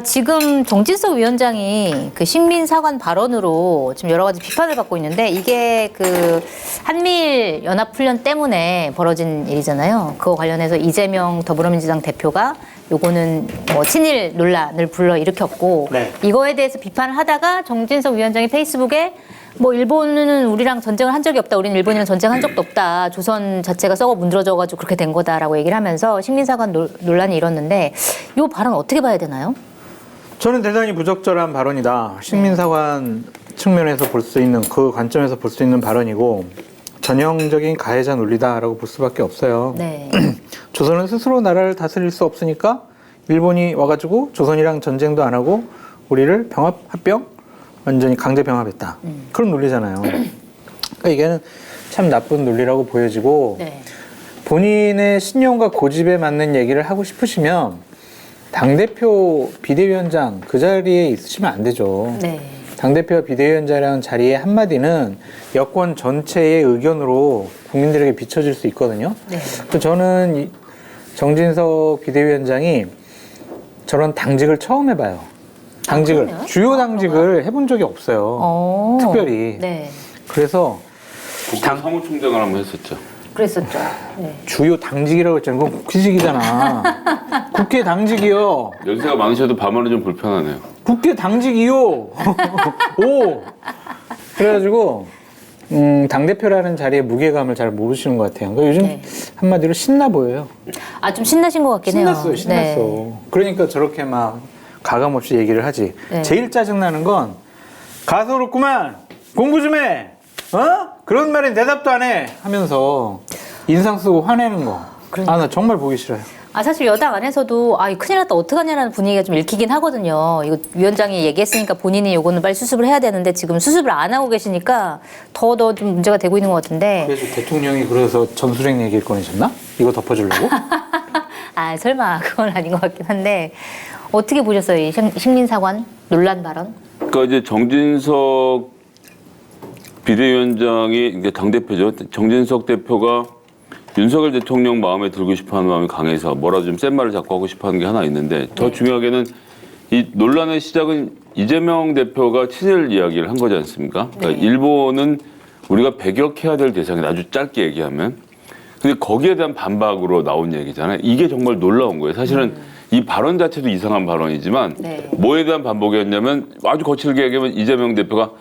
지금 정진석 위원장이 그 식민사관 발언으로 지금 여러 가지 비판을 받고 있는데 이게 그 한미일 연합훈련 때문에 벌어진 일이잖아요. 그거 관련해서 이재명 더불어민주당 대표가 요거는 뭐 친일 논란을 불러일으켰고 네. 이거에 대해서 비판을 하다가 정진석 위원장이 페이스북에 뭐 일본은 우리랑 전쟁을 한 적이 없다. 우리는 일본이랑 전쟁한 적도 없다. 조선 자체가 썩어 문드러져가지고 그렇게 된 거다라고 얘기를 하면서 식민사관 논란이 일었는데 이 발언 어떻게 봐야 되나요? 저는 대단히 부적절한 발언이다. 식민사관 측면에서 볼 수 있는 그 관점에서 볼 수 있는 발언이고 전형적인 가해자 논리다라고 볼 수밖에 없어요. 네. 조선은 스스로 나라를 다스릴 수 없으니까 일본이 와가지고 조선이랑 전쟁도 안 하고 우리를 합병 완전히 강제 병합했다. 그런 논리잖아요. 그러니까 이게는 참 나쁜 논리라고 보여지고 네. 본인의 신념과 고집에 맞는 얘기를 하고 싶으시면 당대표 비대위원장 그 자리에 있으시면 안 되죠. 네. 당대표 비대위원장이라는 자리의 한마디는 여권 전체의 의견으로 국민들에게 비춰질 수 있거든요. 네. 또 저는 정진석 비대위원장이 저런 당직을 처음 해봐요. 당직을 그러네요? 주요 당직을 해본 적이 없어요. 특별히. 네. 그래서 국회 사무총장을 한번 했었죠. 그랬었죠. 네. 주요 당직이라고 했잖아요. 그건 국회직이잖아. 국회 당직이요. 연세가 많으셔도 밤하늘 좀 불편하네요. 국회 당직이요. 오. 그래가지고 당대표라는 자리의 무게감을 잘 모르시는 것 같아요. 그러니까 요즘 네. 한마디로 신나 보여요. 좀 신나신 것 같긴 해요. 신났어요. 신났어. 네. 그러니까 저렇게 막 가감 없이 얘기를 하지. 네. 제일 짜증나는 건 가소롭구만. 공부 좀 해. 어? 그런 말에 대답도 안 해. 하면서 인상 쓰고 화내는 거. 그러니까. 나 정말 보기 싫어요. 사실 여당 안에서도 이거 큰일 났다 어떡하냐라는 분위기가 좀 읽히긴 하거든요. 이거 위원장이 얘기했으니까 본인이 요거는 빨리 수습을 해야 되는데 지금 수습을 안 하고 계시니까 더 좀 문제가 되고 있는 것 같은데. 그래서 대통령이 그래서 전술핵 얘기를 꺼내셨나? 이거 덮어주려고? 설마 그건 아닌 것 같긴 한데 어떻게 보셨어요? 이 식민사관 논란 발언? 그러니까 이제 정진석 비대위원장이 이게 당대표죠. 정진석 대표가 윤석열 대통령 마음에 들고 싶어하는 마음이 강해서 뭐라도 좀 센 말을 자꾸 하고 싶어하는 게 하나 있는데 더 중요하게는 이 논란의 시작은 이재명 대표가 친일 이야기를 한 거지 않습니까? 그러니까 네. 일본은 우리가 배격해야 될 대상이다. 아주 짧게 얘기하면. 근데 거기에 대한 반박으로 나온 얘기잖아요. 이게 정말 놀라운 거예요. 사실은 이 발언 자체도 이상한 발언이지만 네. 뭐에 대한 반복이었냐면 아주 거칠게 얘기하면 이재명 대표가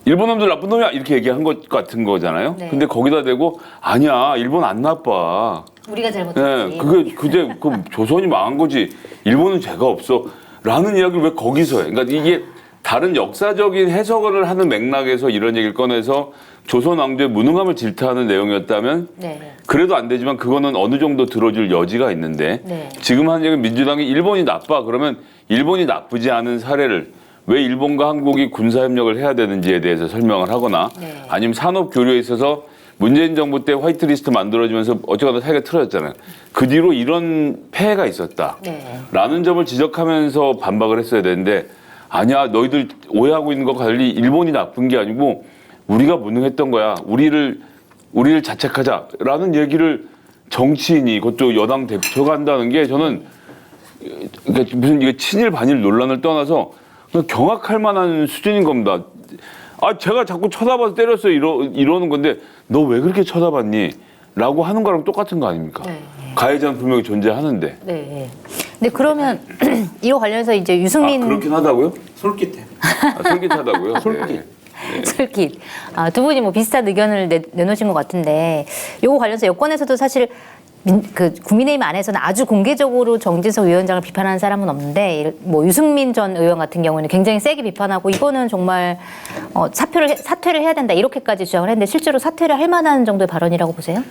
일본 놈들 나쁜 놈이야 이렇게 얘기한 것 같은 거잖아요. 네. 근데 거기다 대고 아니야 일본 안 나빠. 우리가 잘못했지. 네, 그게 조선이 망한 거지. 일본은 죄가 없어.라는 이야기를 왜 거기서 해? 그러니까 이게 다른 역사적인 해석을 하는 맥락에서 이런 얘기를 꺼내서 조선 왕조의 무능함을 질타하는 내용이었다면 네. 그래도 안 되지만 그거는 어느 정도 들어줄 여지가 있는데 네. 지금 한 얘기는 민주당이 일본이 나빠 그러면 일본이 나쁘지 않은 사례를 왜 일본과 한국이 군사협력을 해야 되는지에 대해서 설명을 하거나 네. 아니면 산업교류에 있어서 문재인 정부 때 화이트리스트 만들어지면서 어쨌거나 사이가 틀어졌잖아요. 그 뒤로 이런 폐해가 있었다. 네. 라는 점을 지적하면서 반박을 했어야 되는데 아니야 너희들 오해하고 있는 거 달리 일본이 나쁜 게 아니고 우리가 무능했던 거야. 우리를 자책하자라는 얘기를 정치인이 그것도 여당 대표가 한다는 게 저는 그러니까 무슨 이게 친일 반일 논란을 떠나서 그냥 경악할 만한 수준인 겁니다. 제가 자꾸 쳐다봐서 때렸어요 이러는 건데 너 왜 그렇게 쳐다봤니? 라고 하는 거랑 똑같은 거 아닙니까? 네. 가해자는 분명히 존재하는데. 네. 근데 그러면 이거 관련해서 이제 유승민 그렇긴 하다고요? 솔깃해. 솔깃하다고요? 솔깃. 네. 솔깃. 두 분이 뭐 비슷한 의견을 내놓으신 것 같은데 요거 관련해서 여권에서도 사실 국민의힘 안에서는 아주 공개적으로 정진석 위원장을 비판하는 사람은 없는데 뭐 유승민 전 의원 같은 경우는 굉장히 세게 비판하고 이거는 정말 사퇴를 해야 된다 이렇게까지 주장을 했는데 실제로 사퇴를 할 만한 정도의 발언이라고 보세요?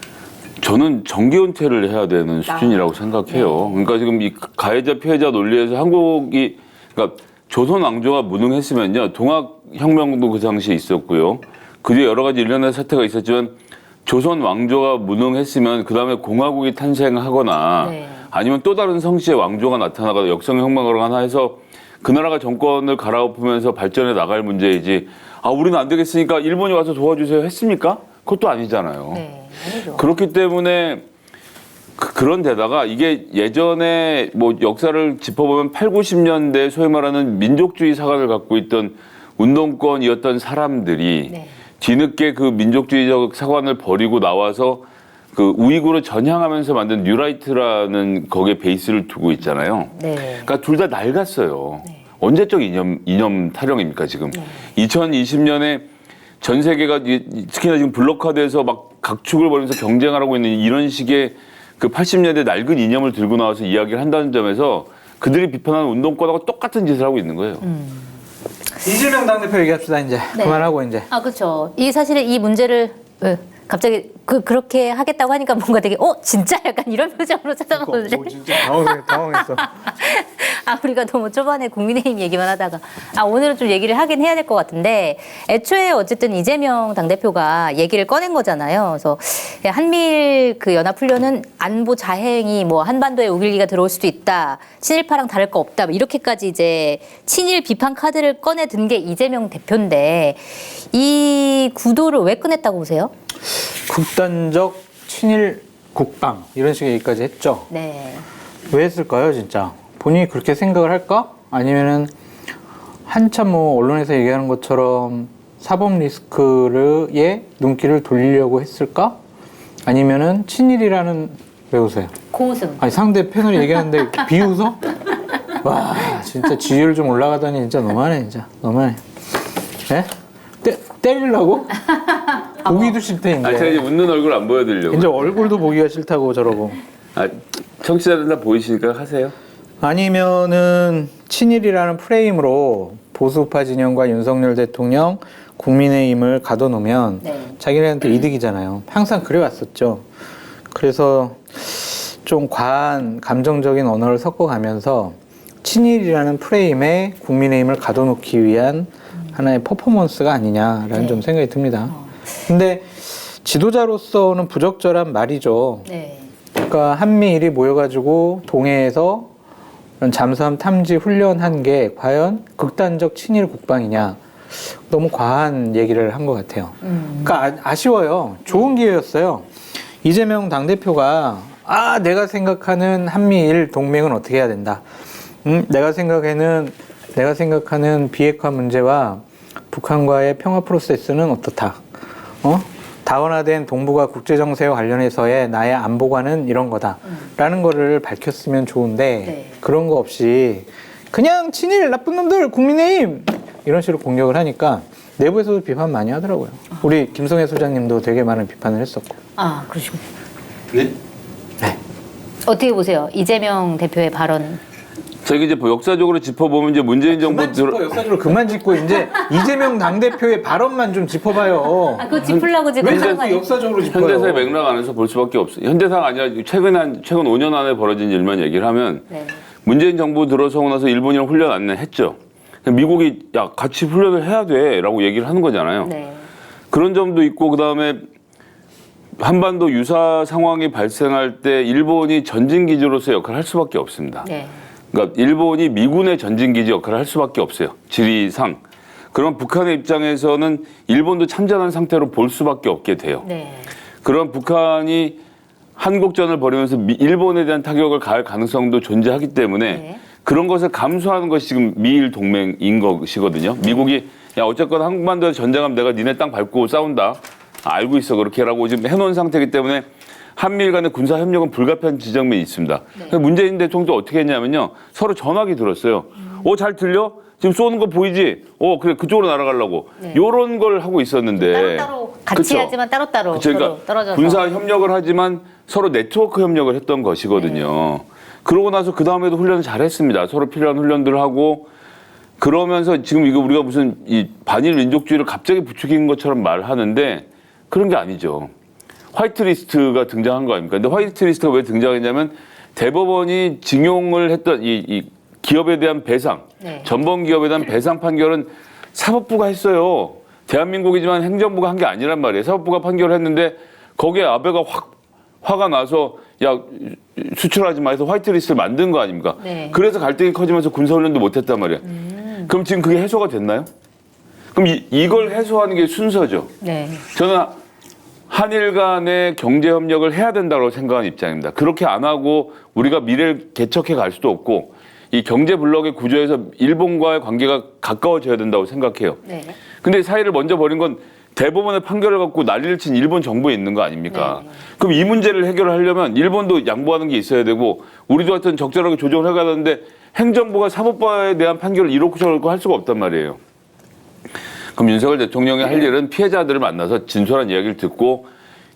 저는 정기 은퇴를 해야 되는 수준이라고 생각해요. 그러니까 지금 이 가해자 피해자 논리에서 한국이 그러니까 조선 왕조가 무능했으면요 동학혁명도 그 당시에 있었고요. 그 뒤에 여러 가지 일련의 사태가 있었지만 조선 왕조가 무능했으면 그 다음에 공화국이 탄생하거나 네. 아니면 또 다른 성씨의 왕조가 나타나거나 역성혁명을 하나 해서 그 나라가 정권을 갈아엎으면서 발전해 나갈 문제이지 우리는 안 되겠으니까 일본이 와서 도와주세요 했습니까? 그것도 아니잖아요. 네, 아니죠. 그렇기 때문에 그런 데다가 이게 예전에 뭐 역사를 짚어보면 8, 90년대 소위 말하는 민족주의 사관을 갖고 있던 운동권이었던 사람들이 네. 뒤늦게 그 민족주의적 사관을 버리고 나와서 그 우익으로 전향하면서 만든 뉴라이트라는 거기에 베이스를 두고 있잖아요. 네. 그러니까 둘 다 낡았어요. 언제적 이념 타령입니까 지금? 2020년에 전 세계가 특히나 지금 블록화돼서 막 각축을 벌이면서 경쟁하고 있는 이런 식의 그 80년대 낡은 이념을 들고 나와서 이야기를 한다는 점에서 그들이 비판하는 운동권하고 똑같은 짓을 하고 있는 거예요. 이재명 당대표 얘기합시다 이제. 네. 그만하고 이제. 아, 그렇죠. 이 사실은 이 문제를 갑자기 그렇게 하겠다고 하니까 뭔가 되게 진짜 약간 이런 표정으로 쳐다보는데. 진짜 당황했어. 아, 우리가 너무 초반에 국민의힘 얘기만 하다가 오늘은 좀 얘기를 하긴 해야 될 것 같은데 애초에 어쨌든 이재명 당대표가 얘기를 꺼낸 거잖아요. 그래서 한미일 그 연합훈련은 안보 자행이 뭐 한반도에 우길기가 들어올 수도 있다. 친일파랑 다를 거 없다. 뭐 이렇게까지 이제 친일 비판 카드를 꺼내든 게 이재명 대표인데 이 구도를 왜 꺼냈다고 보세요? 극단적 친일 국방 이런 식의 얘기까지 했죠. 네. 왜 했을까요, 진짜? 본인이 그렇게 생각을 할까? 아니면은 한참 뭐 언론에서 얘기하는 것처럼 사법 리스크에 눈길을 돌리려고 했을까? 아니면은 친일이라는 왜 웃어요? 고우승. 아니 상대 패널이 얘기하는데 이렇게 비웃어? 와 진짜 지지율 좀 올라가더니 진짜 너무하네 진짜 너무하네. 예? 때리려고? 보기도 싫대 이제. 제가 이제 웃는 얼굴 안 보여드리려고. 이제 얼굴도 보기가 싫다고 저러고. 청취자들 다 보이시니까 하세요. 아니면은 친일이라는 프레임으로 보수파 진영과 윤석열 대통령, 국민의힘을 가둬놓으면 네. 자기네한테 이득이잖아요. 항상 그래왔었죠. 그래서 좀 과한 감정적인 언어를 섞어가면서 친일이라는 프레임에 국민의힘을 가둬놓기 위한 하나의 퍼포먼스가 아니냐라는 네. 좀 생각이 듭니다. 근데 지도자로서는 부적절한 말이죠. 네. 그러니까 한미일이 모여가지고 동해에서 이런 잠수함 탐지 훈련한 게 과연 극단적 친일 국방이냐 너무 과한 얘기를 한 것 같아요. 그러니까 아쉬워요. 좋은 기회였어요. 이재명 당대표가 내가 생각하는 한미일 동맹은 어떻게 해야 된다. 내가 생각하는 비핵화 문제와 북한과의 평화 프로세스는 어떻다. 다원화된 동북아 국제정세와 관련해서의 나의 안보관은 이런 거다. 라는 거를 밝혔으면 좋은데 네. 그런 거 없이 그냥 친일 나쁜 놈들 국민의힘 이런 식으로 공격을 하니까 내부에서도 비판 많이 하더라고요. 우리 김성애 소장님도 되게 많은 비판을 했었고. 그러시군요. 네? 네. 어떻게 보세요? 이재명 대표의 발언. 저기 이제 역사적으로 짚어보면 이제 문재인 정부 역사적으로 그만 짚고 이제 이재명 당대표의 발언만 좀 짚어봐요. 그거 짚으려고 지금 왜 하는 거 자꾸 아니에요? 역사적으로 짚어요? 현대사의 맥락 안에서 볼 수밖에 없어요. 현대사가 아니라 최근 5년 안에 벌어진 일만 얘기를 하면 네. 문재인 정부 들어서고 나서 일본이랑 훈련 안 했죠. 미국이 같이 훈련을 해야 돼라고 얘기를 하는 거잖아요. 네. 그런 점도 있고 그다음에 한반도 유사 상황이 발생할 때 일본이 전진기지로서 역할을 할 수밖에 없습니다. 네. 그러니까 일본이 미군의 전진기지 역할을 할 수밖에 없어요. 지리상. 그럼 북한의 입장에서는 일본도 참전한 상태로 볼 수밖에 없게 돼요. 네. 그럼 북한이 한국전을 벌이면서 일본에 대한 타격을 가할 가능성도 존재하기 때문에 네. 그런 것을 감수하는 것이 지금 미일 동맹인 것이거든요. 미국이 어쨌거나 한반도에서 전쟁하면 내가 니네 땅 밟고 싸운다. 알고 있어 그렇게라고 지금 해놓은 상태이기 때문에 한미일 간의 군사 협력은 불가피한 지점이 있습니다. 네. 문재인 대통령도 어떻게 했냐면요. 서로 전화기 들었어요. 잘 들려? 지금 쏘는 거 보이지? 그래 그쪽으로 날아가려고. 네. 요런 걸 하고 있었는데. 따로따로 같이 그쵸? 하지만 따로따로 그쵸? 서로 그러니까 떨어져서. 군사 협력을 하지만 서로 네트워크 협력을 했던 것이거든요. 그러고 나서 그 다음에도 훈련을 잘했습니다. 서로 필요한 훈련들을 하고 그러면서 지금 이거 우리가 무슨 이 반일 민족주의를 갑자기 부추긴 것처럼 말하는데 그런 게 아니죠. 화이트리스트가 등장한 거 아닙니까? 근데 화이트리스트가 왜 등장했냐면 대법원이 징용을 했던 이 기업에 대한 배상, 네. 전범 기업에 대한 배상 판결은 사법부가 했어요. 대한민국이지만 행정부가 한 게 아니란 말이에요. 사법부가 판결을 했는데 거기에 아베가 화가 나서 수출하지 마 해서 화이트리스트를 만든 거 아닙니까? 네. 그래서 갈등이 커지면서 군사훈련도 못했단 말이에요. 그럼 지금 그게 해소가 됐나요? 그럼 이걸 해소하는 게 순서죠. 네. 저는 한일 간의 경제 협력을 해야 된다고 생각하는 입장입니다. 그렇게 안 하고 우리가 미래를 개척해 갈 수도 없고 이 경제 블록의 구조에서 일본과의 관계가 가까워져야 된다고 생각해요. 네. 근데 사이를 먼저 버린 건 대법원의 판결을 갖고 난리를 친 일본 정부에 있는 거 아닙니까? 네. 그럼 이 문제를 해결하려면 일본도 양보하는 게 있어야 되고 우리도 하여튼 적절하게 조정을 해가야 되는데 행정부가 사법부에 대한 판결을 이렇고 저렇고 할 수가 없단 말이에요. 그럼 윤석열 대통령이 할 일은 피해자들을 만나서 진솔한 이야기를 듣고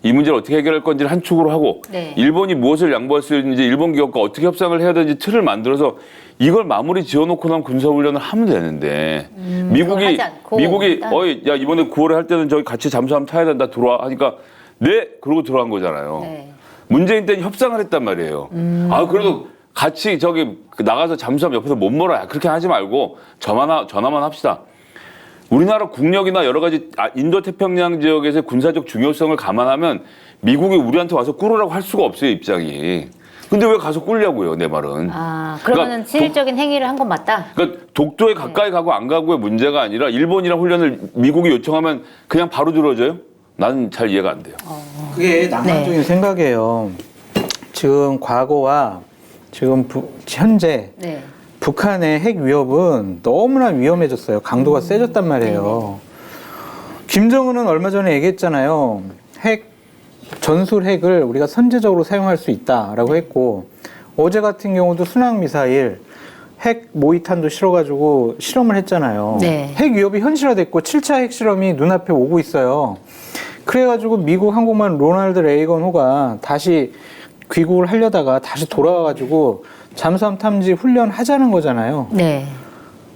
이 문제를 어떻게 해결할 건지를 한 축으로 하고 네. 일본이 무엇을 양보할 수 있는지 일본 기업과 어떻게 협상을 해야 되는지 틀을 만들어서 이걸 마무리 지어놓고 난 군사훈련을 하면 되는데 그걸 하지 않고 미국이 일단. 야 이번에 9월에 할 때는 저기 같이 잠수함 타야 된다 들어와 하니까 네 그러고 들어간 거잖아요. 네. 문재인 때는 협상을 했단 말이에요. 아 그래도 같이 저기 나가서 잠수함 옆에서 못 몰아요. 그렇게 하지 말고 전화만 합시다. 우리나라 국력이나 여러 가지 인도태평양 지역에서의 군사적 중요성을 감안하면 미국이 우리한테 와서 꿇으라고 할 수가 없어요, 입장이. 근데 왜 가서 꿇냐고요, 내 말은. 아, 그러면은 그러니까 실질적인 행위를 한 건 맞다? 그러니까 독도에 가까이 가고 안 가고의 문제가 아니라 일본이랑 훈련을 미국이 요청하면 그냥 바로 들어줘요? 나는 잘 이해가 안 돼요. 그게 낭만적인 생각이에요. 지금 과거와 지금 현재 네. 북한의 핵 위협은 너무나 위험해졌어요. 강도가 세졌단 말이에요. 김정은은 얼마 전에 얘기했잖아요. 전술 핵을 우리가 선제적으로 사용할 수 있다라고 했고 어제 같은 경우도 순항미사일 핵 모의탄도 실어가지고 실험을 했잖아요. 네. 핵 위협이 현실화됐고 7차 핵실험이 눈앞에 오고 있어요. 그래가지고 미국 항공모함 로널드 레이건 호가 다시 귀국을 하려다가 다시 돌아와가지고 잠수함 탐지 훈련 하자는 거잖아요. 네.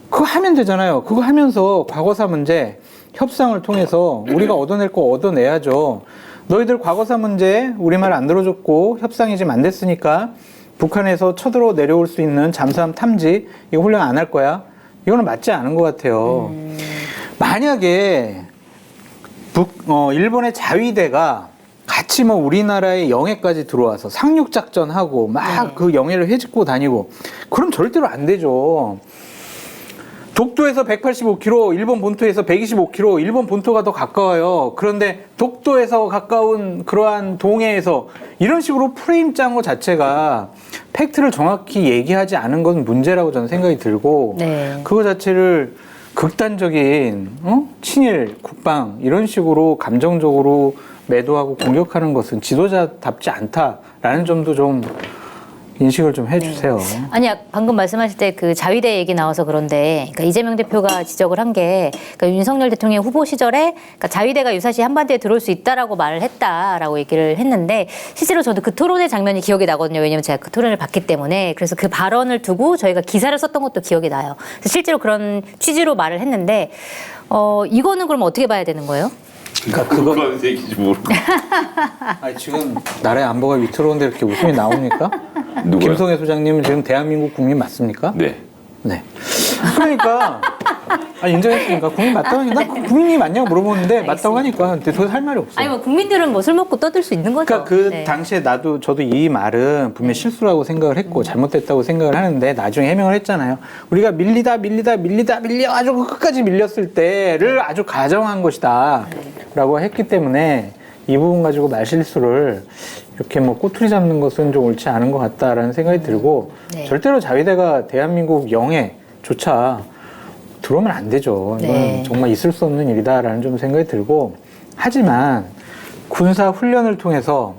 그거 하면 되잖아요. 그거 하면서 과거사 문제 협상을 통해서 우리가 얻어낼 거 얻어내야죠. 너희들 과거사 문제 우리말 안 들어줬고 협상이 지금 안 됐으니까 북한에서 쳐들어 내려올 수 있는 잠수함 탐지 이거 훈련 안 할 거야. 이거는 맞지 않은 것 같아요. 만약에 일본의 자위대가 같이 뭐 우리나라의 영해까지 들어와서 상륙작전하고 막 그 영해를 헤집고 다니고 그럼 절대로 안 되죠. 독도에서 185km, 일본 본토에서 125km, 일본 본토가 더 가까워요. 그런데 독도에서 가까운 그러한 동해에서 이런 식으로 프레임 짠 것 자체가 팩트를 정확히 얘기하지 않은 건 문제라고 저는 생각이 들고 네. 그거 자체를 극단적인 친일, 국방 이런 식으로 감정적으로 매도하고 공격하는 것은 지도자답지 않다라는 점도 좀 인식을 좀 해주세요. 아니 방금 말씀하실 때 그 자위대 얘기 나와서 그런데 그러니까 이재명 대표가 지적을 한 게 그러니까 윤석열 대통령 후보 시절에 그러니까 자위대가 유사시 한반도에 들어올 수 있다라고 말을 했다라고 얘기를 했는데 실제로 저도 그 토론의 장면이 기억이 나거든요. 왜냐하면 제가 그 토론을 봤기 때문에 그래서 그 발언을 두고 저희가 기사를 썼던 것도 기억이 나요. 그래서 실제로 그런 취지로 말을 했는데 이거는 그럼 어떻게 봐야 되는 거예요? 그러니까 그거 그건 얘기지 모르고. 아니, 지금 나라의 안보가 위태로운데 이렇게 웃음이 나옵니까? 누구요? 김성애 소장님은 지금 대한민국 국민 맞습니까? 네. 네. 그러니까 인정했으니까 국민 맞다고 하니까 나 국민이 맞냐고 물어보는데 맞다고 하니까 근데 더 할 말이 없어. 아니 뭐 국민들은 뭐 술 먹고 떠들 수 있는 거죠. 그러니까 그 네. 당시에 저도 이 말은 분명 실수라고 생각을 했고 잘못됐다고 생각을 하는데 나중에 해명을 했잖아요. 우리가 밀려가지고 끝까지 밀렸을 때를 아주 가정한 것이다 라고 했기 때문에 이 부분 가지고 말실수를 이렇게 뭐 꼬투리 잡는 것은 좀 옳지 않은 것 같다라는 생각이 들고 네. 절대로 자위대가 대한민국 영해조차 들어오면 안 되죠. 이건 네. 정말 있을 수 없는 일이다라는 좀 생각이 들고 하지만 군사 훈련을 통해서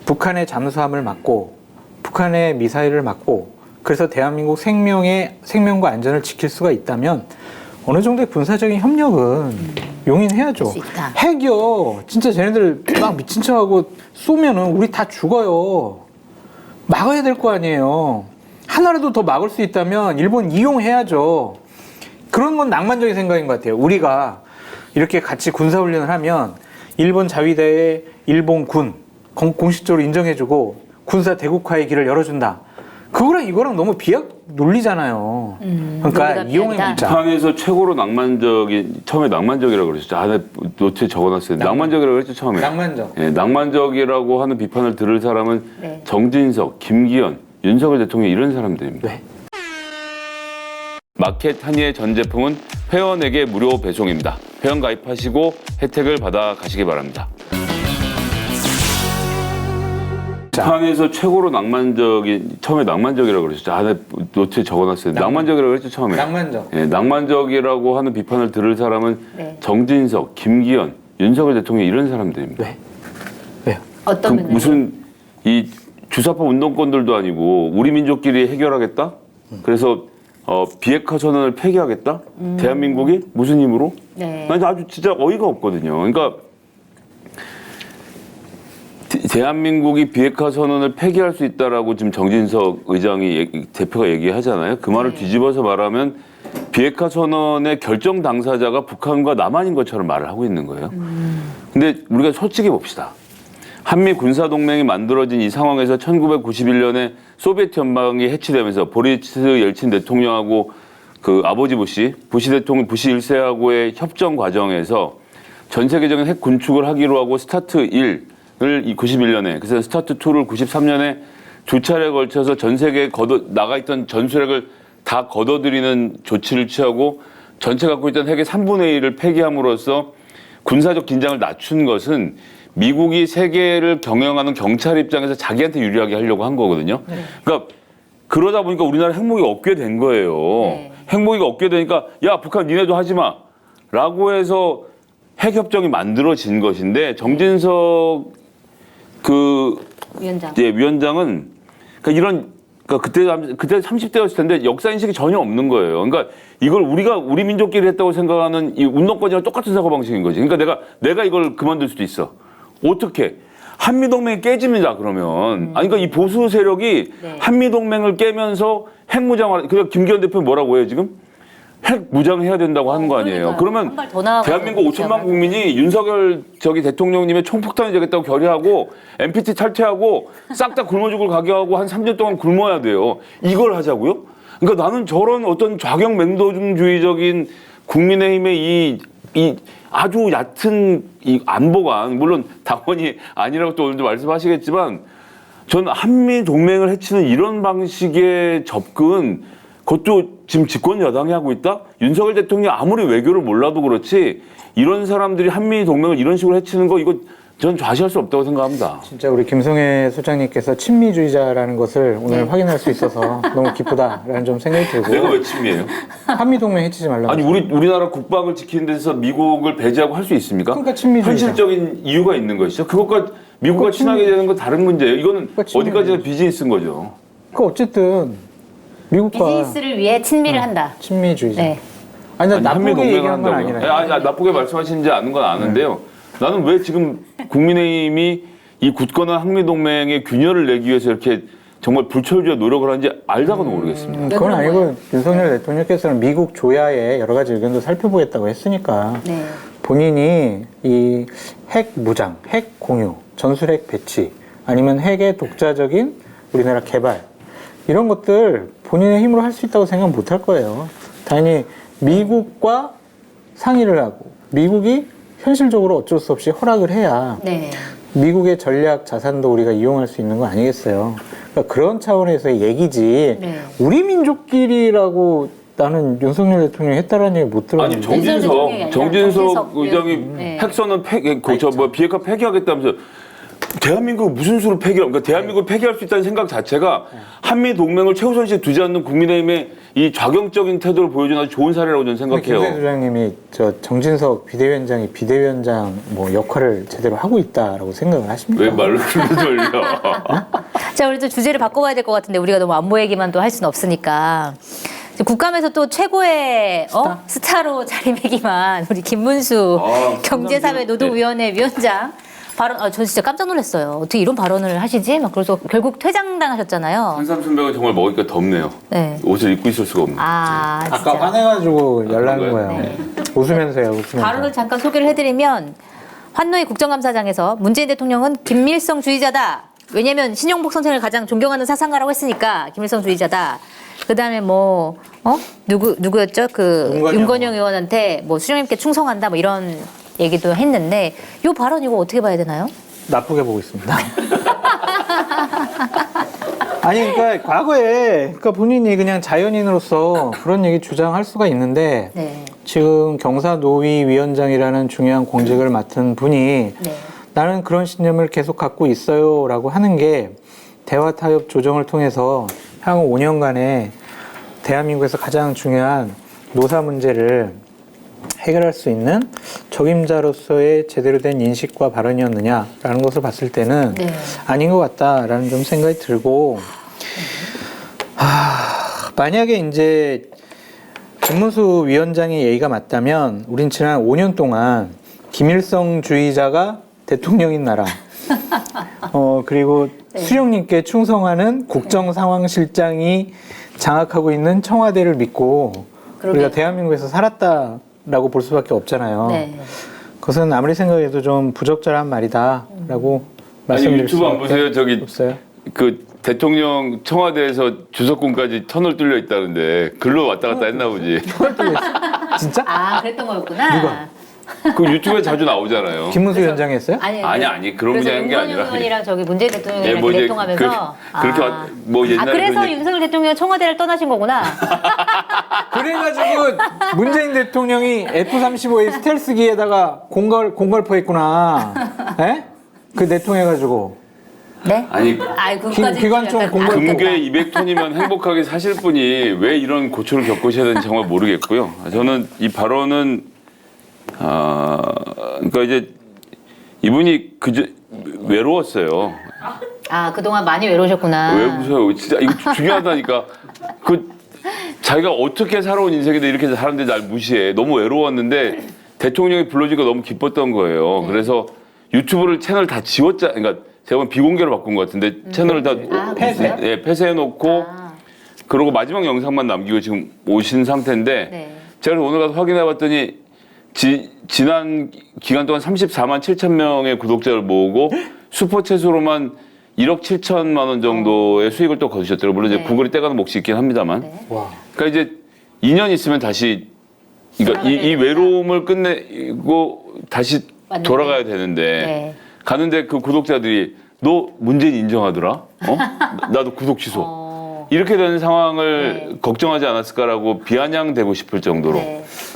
북한의 잠수함을 막고 북한의 미사일을 막고 그래서 대한민국 생명과 안전을 지킬 수가 있다면 어느 정도의 군사적인 협력은 용인해야죠. 수 있다. 핵이요. 진짜 쟤네들 막 미친 척하고 쏘면은 우리 다 죽어요. 막아야 될 거 아니에요. 하나라도 더 막을 수 있다면 일본 이용해야죠. 그런 건 낭만적인 생각인 것 같아요. 우리가 이렇게 같이 군사훈련을 하면 일본 자위대의 일본 군 공식적으로 인정해주고 군사 대국화의 길을 열어준다. 그거랑 이거랑 너무 비약 논리잖아요. 그러니까 이용해 먹자. 북한에서 최고로 처음에 낭만적이라고 그러셨죠. 내 노트에 적어놨어요. 낭만적이라고 그랬죠, 처음에. 낭만적. 예, 낭만적이라고 하는 비판을 들을 사람은 네. 정진석, 김기현, 윤석열 대통령 이런 사람들입니다. 네. 마켓 한의의 전 제품은 회원에게 무료 배송입니다. 회원 가입하시고 혜택을 받아 가시기 바랍니다. 비판에서 최고로 낭만적인 처음에 낭만적이라고 그러셨죠. 아, 노트에 적어놨어요. 낭만적이라고 그랬죠 처음에. 낭만적. 예, 낭만적이라고 하는 비판을 들을 사람은 네. 정진석, 김기현, 윤석열 대통령 이런 사람들입니다. 왜? 왜요? 어떤 면에서? 무슨 이 주사파 운동권들도 아니고 우리 민족끼리 해결하겠다. 그래서 비핵화 선언을 폐기하겠다. 대한민국이 무슨 힘으로? 네. 난 아주 진짜 어이가 없거든요. 그러니까 대한민국이 비핵화 선언을 폐기할 수 있다라고 지금 정진석 의장이 대표가 얘기하잖아요. 그 말을 네. 뒤집어서 말하면 비핵화 선언의 결정 당사자가 북한과 남한인 것처럼 말을 하고 있는 거예요. 근데 우리가 솔직히 봅시다. 한미 군사 동맹이 만들어진 이 상황에서 1991년에 소비에트 연방이 해치되면서 보리스 옐친 대통령하고 그 아버지 부시 대통령 부시 1세하고의 협정 과정에서 전 세계적인 핵 군축을 하기로 하고 스타트 1을 이 91년에 그래서 스타트 2를 93년에 두 차례에 걸쳐서 전 세계에 나가 있던 전술핵을 다 걷어들이는 조치를 취하고 전체 갖고 있던 핵의 3분의 1을 폐기함으로써 군사적 긴장을 낮춘 것은 미국이 세계를 경영하는 경찰 입장에서 자기한테 유리하게 하려고 한 거거든요. 그러니까 그러다 보니까 우리나라 핵무기가 없게 된 거예요. 네. 핵무기가 없게 되니까 야 북한 니네도 하지 마 라고 핵협정이 만들어진 것인데 정진석 위원장. 위원장은 그때 30대였을 텐데 역사 인식이 전혀 없는 거예요. 그러니까 이걸 우리 민족끼리 했다고 생각하는 이 운동권이랑 똑같은 사고 방식인 거지. 그러니까 내가 이걸 그만둘 수도 있어. 어떻게? 한미 동맹이 깨집니다. 그러면 그러니까 이 보수 세력이 네. 한미 동맹을 깨면서 핵 무장화. 그러니까 김기현 대표 뭐라고 해요 지금? 핵 무장해야 된다고 하는 거 아니에요. 그러니까요. 그러면 한발더 나아가서 대한민국 5천만 무장을. 국민이 윤석열 대통령님의 총폭탄이 되겠다고 결의하고 MPT 탈퇴하고 싹 다 굶어 죽을 가게 하고 한 3년 동안 굶어야 돼요. 이걸 하자고요? 그러니까 나는 저런 어떤 좌경 맹도주의적인 국민의힘의 이 아주 얕은 이 안보관 물론 당원이 아니라고 또 오늘도 말씀하시겠지만 전 한미 동맹을 해치는 이런 방식의 접근 그것도 지금 집권 여당이 하고 있다? 윤석열 대통령이 아무리 외교를 몰라도 그렇지 이런 사람들이 한미 동맹을 이런 식으로 해치는 거 이거 전 좌시할 수 없다고 생각합니다. 진짜 우리 김성애 소장님께서 친미주의자라는 것을 오늘 네. 확인할 수 있어서 너무 기쁘다라는 좀 생각이 들고. 내가 왜 친미예요? 한미동맹 해치지 말라고. 아니 우리나라 국방을 지키는 데서 미국을 배제하고 할 수 있습니까? 그러니까 친미주의자. 현실적인 이유가 있는 것이죠. 그것과 미국과 그거 친하게 되는 건 다른 문제예요. 이거는 그거 친미주의자. 어디까지나 비즈니스인 거죠. 어쨌든 미국과 비즈니스를 위해 친미를 한다. 친미주의자. 네. 아니, 나 한미 나쁘게 동맹을 얘기한 건 한다고요. 아니라. 나쁘게 말씀하시는지 아는 건 아는데요. 나는 왜 지금 국민의힘이 이 굳건한 한미 동맹의 균열을 내기 위해서 이렇게 정말 불철주야 노력을 하는지 알다가도 모르겠습니다. 그건 아니고 윤석열 대통령께서는 미국 조야의 여러 가지 의견도 살펴보겠다고 했으니까 네. 본인이 이 핵 무장, 핵 공유, 전술핵 배치 아니면 핵의 독자적인 우리나라 개발 이런 것들 본인의 힘으로 할 수 있다고 생각 못 할 거예요. 당연히 미국과 상의를 하고 미국이 현실적으로 어쩔 수 없이 허락을 해야 네. 미국의 전략 자산도 우리가 이용할 수 있는 거 아니겠어요. 그러니까 그런 차원에서의 얘기지 네. 우리 민족끼리라고 나는 윤석열 대통령이 했다라는 얘기 못 아니 들었는데. 정진석 정진석 의장이 네. 핵선언 비핵화 폐기하겠다면서 대한민국 무슨 수로 그러니까 대한민국을 폐기할 수 있다는 생각 자체가 한미 동맹을 최우선시에 두지 않는 국민의힘의 이 좌경적인 태도를 보여주는 아주 좋은 사례라고 저는 생각해요. 김세 소장님이 정진석 비대위원장이 비대위원장 뭐 역할을 제대로 하고 있다라고 생각을 하십니까? 왜 말을 그렇게 돌려? 자, 우리 또 주제를 바꿔봐야 될 것 같은데 우리가 너무 안보 얘기만 또 할 수는 없으니까. 이제 국감에서 또 최고의 스타로 자리매김한 우리 김문수 경제사회 노동위원회 위원장 발언, 저 진짜 깜짝 놀랐어요. 어떻게 이런 발언을 하시지? 막 그래서 결국 퇴장당하셨잖아요. 한삼순백은 정말 먹으니까 덥네요. 네. 옷을 입고 있을 수가 없네. 아, 진짜. 아까 화내가지고 연락한 거예요? 거예요. 웃으면서요, 웃으면서. 발언을 잠깐 소개를 해드리면 환노위 국정감사장에서 문재인 대통령은 김일성주의자다. 왜냐하면 신영복 선생을 가장 존경하는 사상가라고 했으니까 김일성주의자다. 그다음에 누구였죠? 윤건영 의원한테 수령님께 충성한다 뭐 이런 얘기도 했는데 이 발언 이거 어떻게 봐야 되나요? 나쁘게 보고 있습니다. 아니 그러니까 과거에 본인이 그냥 자연인으로서 그런 얘기 주장할 수가 있는데 네. 지금 경사노위 위원장이라는 중요한 공직을 맡은 분이 네. 나는 그런 신념을 계속 갖고 있어요라고 하는 게 대화 타협 조정을 통해서 향후 5년간에 대한민국에서 가장 중요한 노사 문제를 해결할 수 있는 적임자로서의 제대로 된 인식과 발언이었느냐라는 것을 봤을 때는 네. 아닌 것 같다라는 좀 생각이 들고, 만약에 이제 김문수 위원장의 얘기가 맞다면 우린 지난 5년 동안 김일성주의자가 대통령인 나라, 그리고 수령님께 충성하는 국정상황실장이 장악하고 있는 청와대를 믿고 우리가 대한민국에서 살았다라고 볼 수밖에 없잖아요. 네. 그것은 아무리 생각해도 좀 부적절한 말이다라고 아니 말씀드릴 유튜브 안 보세요? 저기 없어요. 그 대통령 청와대에서 주석궁까지 터널 뚫려 있다는데 글로 왔다 갔다 했나 보지. 진짜? 아, 그랬던 거였구나. 누가? 그 유튜브에 자주 나오잖아요. 김문수 위원장이 했어요? 아니 그런 분이 하는 게 아니라. 윤석열 의원이랑 저기 문재인 대통령이랑 뭐 이제 대통하면서 그렇게 뭐 옛날에 그래서 그런 윤석열 대통령 청와대를 떠나신 거구나. 그래가지고 문재인 대통령이 F-35의 스텔스기에다가 공갈포했구나. 에? 그 내통해가지고. 네? 아니 그까지 기관총 공갈- 금괴 200톤이면 행복하게 사실 분이 왜 이런 고초를 겪으셔야 되는지 정말 모르겠고요. 저는 이 발언은 그러니까 이제 이분이 외로웠어요. 그동안 많이 외로우셨구나. 왜 웃어요? 진짜 이거 중요하다니까. 그 자기가 어떻게 살아온 인생인데 이렇게 사람들이 날 무시해. 너무 외로웠는데 대통령이 불러주니까 너무 기뻤던 거예요. 그래서 유튜브를 채널 다 지웠자. 그러니까 제가 보면 비공개로 바꾼 것 같은데 채널을 다 폐쇄? 네, 폐쇄해놓고 그러고 마지막 영상만 남기고 지금 오신 상태인데 네. 제가 오늘 가서 확인해봤더니 지난 기간 동안 34만 7천 명의 구독자를 모으고 슈퍼챗으로만 1억 7천만 원 정도의 수익을 또 거두셨더라고요. 물론 이제 구글이 떼가는 몫이 있긴 합니다만. 와. 그러니까 이제 2년 있으면 다시 그러니까 이 외로움을 끝내고 다시 맞는데. 돌아가야 되는데 네. 가는데 그 구독자들이 너 문재인 인정하더라? 나도 구독 취소. 이렇게 되는 상황을 걱정하지 않았을까라고 비아냥대고 싶을 정도로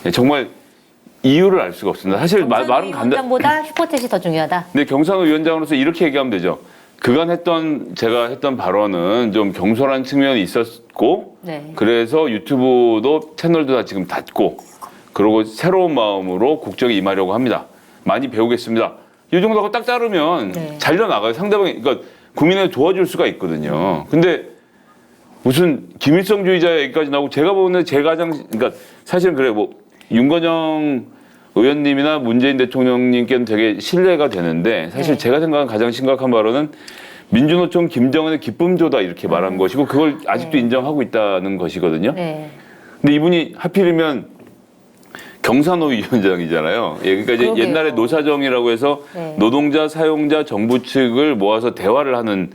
네. 정말 이유를 알 수가 없습니다. 사실 말은 간단. 위원장보다 슈퍼챗이 더 중요하다. 근데 경산호 위원장으로서 이렇게 얘기하면 되죠. 그간 제가 했던 발언은 좀 경솔한 측면이 있었고, 네. 그래서 유튜브도 채널도 다 지금 닫고, 그리고 새로운 마음으로 국정에 임하려고 합니다. 많이 배우겠습니다. 이 정도가 딱 자르면 잘려 나가요. 상대방이 그러니까 국민을 도와줄 수가 있거든요. 근데 무슨 김일성주의자 얘기까지 나오고 제가 보는 제 가장 그러니까 사실은 그래 뭐 윤건영 의원님이나 문재인 대통령님께는 되게 신뢰가 되는데 사실 제가 생각하는 가장 심각한 발언은 민주노총 김정은의 기쁨조다 이렇게 말한 것이고 그걸 아직도 인정하고 있다는 것이거든요. 네. 근데 이분이 하필이면 경산호 위원장이잖아요. 예, 그러니까 이제 그러게요. 옛날에 노사정이라고 해서 노동자, 사용자, 정부 측을 모아서 대화를 하는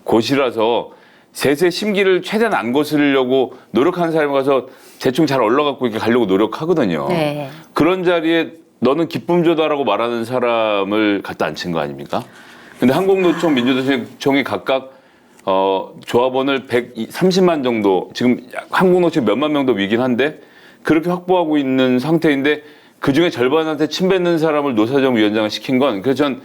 곳이라서 셋의 심기를 최대한 안 거스르려고 노력하는 사람이 가서 대충 잘 올라가고 이렇게 가려고 노력하거든요. 네. 그런 자리에 너는 기쁨조다라고 말하는 사람을 갖다 앉힌 거 아닙니까? 근데 한국노총, 민주노총이 각각 조합원을 130만 정도 지금 한국노총 몇만 명도 위긴 한데 그렇게 확보하고 있는 상태인데 그중에 절반한테 침뱉는 사람을 노사정 위원장을 시킨 건 그래서 전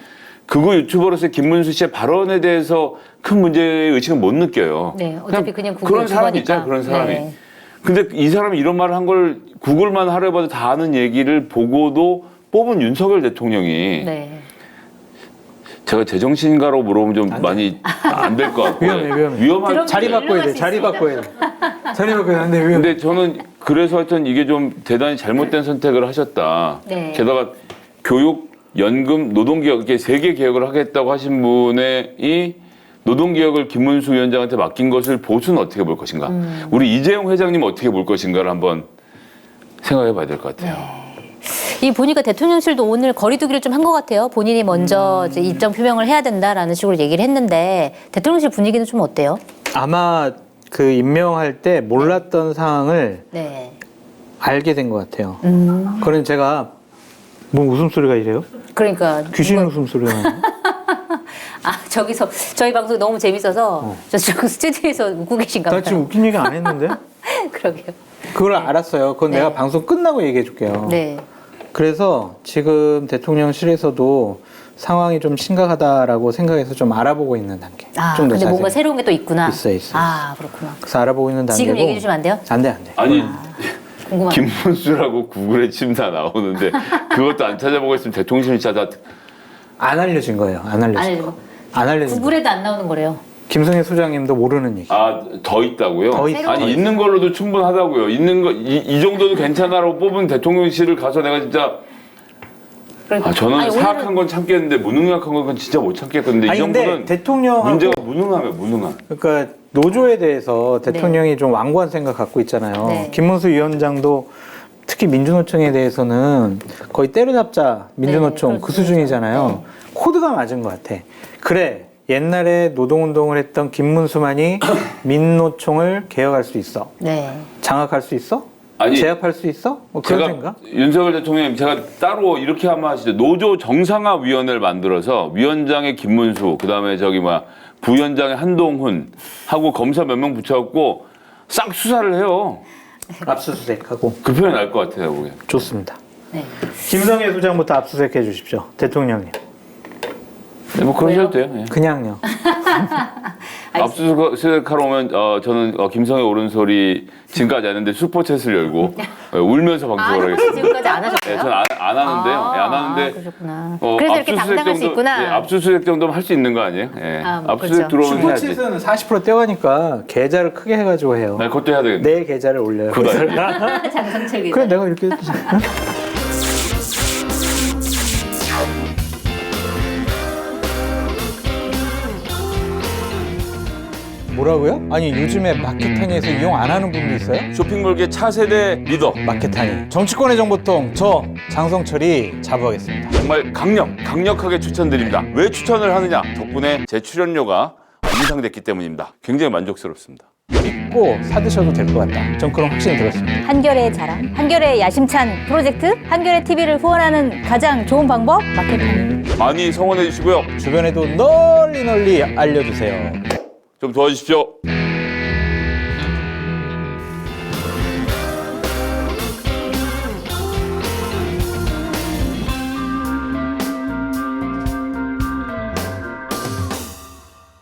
극우 유튜버로서 김문수 씨의 발언에 대해서 큰 문제의식은 못 느껴요. 네, 어차피 그냥 극우 그런 사람이 유튜버니까. 있잖아요. 그런 사람이. 네. 근데 이 사람이 이런 말을 한 걸 구글만 하려 봐도 다 아는 얘기를 보고도 뽑은 윤석열 대통령이 네. 제가 제정신인가로 물어보면 좀 많이 안 될 것 같고 위험해. 위험한 자리 바꿔야 돼. 자리 바꿔야 돼. 자리 바꿔야 돼. 위험해. 근데 저는 그래서 하여튼 이게 좀 대단히 잘못된 선택을 하셨다. 네. 게다가 교육, 연금, 노동개혁 이렇게 3개 개혁을 하겠다고 하신 분의 이 노동개혁을 김문수 위원장한테 맡긴 것을 보수는 어떻게 볼 것인가. 우리 이재용 회장님 어떻게 볼 것인가를 한번 생각해 봐야 될 것 같아요. 이 보니까 대통령실도 오늘 거리두기를 좀 한 것 같아요. 본인이 먼저 이제 입장 표명을 해야 된다라는 식으로 얘기를 했는데 대통령실 분위기는 좀 어때요? 아마 그 임명할 때 몰랐던 상황을 네. 알게 된 것 같아요. 그건 제가 뭐 웃음소리가 이래요? 그러니까 귀신 누가- 웃음소리가 나요. 저기서 저희 방송 너무 재밌어서 저 지금 스튜디오에서 웃고 계신가 나 봐요. 지금 웃긴 얘기 안 했는데? 그러게요. 그걸 알았어요. 그건 네. 내가 방송 끝나고 얘기해 줄게요. 네. 그래서 지금 대통령실에서도 상황이 좀 심각하다라고 생각해서 좀 알아보고 있는 단계. 아, 좀 더 근데 뭔가 자세히. 새로운 게 또 있구나. 있어요. 아, 그렇구나. 그래서 알아보고 있는 단계고. 지금 얘기해 주시면 안 돼요? 안 돼, 안 돼. 아니 궁금하네. 김문수라고 구글에 치면 다 나오는데 그것도 안 찾아보고 있으면 대통령실이 찾아. 안 알려진 거예요. 안 알려진 알려진 거. 거. 안 알려진 거. 구글에도 안 나오는 거래요. 김성애 소장님도 모르는 얘기. 아 더 있다고요? 더 아니 있는 걸로도 충분하다고요. 있는 거 이 정도도 괜찮아라고 뽑은 대통령실을 가서 내가 진짜 그러니까. 저는 아니, 사악한 건 참겠는데 무능력한 건 진짜 못 참겠거든요. 이 아니, 근데 정도는 대통령하고 문제가 무능함이에요. 무능함. 그러니까 노조에 대해서 대통령이 좀 완고한 생각 갖고 있잖아요. 네. 김문수 위원장도 특히 민주노총에 대해서는 거의 때려잡자 민주노총 네, 그 수준이잖아요. 코드가 맞은 것 같아. 그래 옛날에 노동운동을 했던 김문수만이 민노총을 개혁할 수 있어. 네. 장악할 수 있어? 아니, 제압할 수 있어? 뭐 그런 제가 생각? 윤석열 대통령님 제가 따로 이렇게 한번 하시죠. 노조 정상화 위원회를 만들어서 위원장의 김문수, 그다음에 저기 뭐야 부위원장의 한동훈 하고 검사 몇 명 붙여갖고 싹 수사를 해요. 압수수색하고 그 표현 날 것 같아요, 그게. 좋습니다. 네. 김성애 소장부터 압수수색해 주십시오. 대통령님. 네, 뭐 그러셔도 돼요. 예. 그냥요. 압수수색하러 오면 저는 김성애 옳은 소리 지금까지 안 했는데 슈퍼챗을 열고 울면서 아, 방송을 슈퍼챗 하겠습니다. 지금까지 안 네, 하셨어요? 저는 안 하는데요. 예, 안 하는데 그러셨구나. 그래서 이렇게 압수수색 당당할 수 있구나. 예, 압수수색 정도면 할 수 있는 거 아니에요? 예. 아, 뭐 압수수색 그렇죠. 들어오면 해야지. 슈퍼챗은 40% 떼가니까 계좌를 크게 해가지고 해요. 네, 그것도 해야 되겠네. 내 계좌를 올려요. 그거 장성철 기자. 그래 내가 이렇게 뭐라고요? 아니 요즘에 마켓타니에서 이용 안 하는 분도 있어요? 쇼핑몰계 차세대 리더 마켓타니 정치권의 정보통 저 장성철이 자부하겠습니다. 정말 강력하게 추천드립니다. 왜 추천을 하느냐? 덕분에 제 출연료가 인상됐기 때문입니다. 굉장히 만족스럽습니다. 믿고 사드셔도 될 것 같다. 전 그런 확신이 들었습니다. 한결의 자랑, 한결의 야심찬 프로젝트, 한결의 TV를 후원하는 가장 좋은 방법 마켓타니. 많이 성원해 주시고요. 주변에도 널리 알려주세요. 좀 도와주십시오.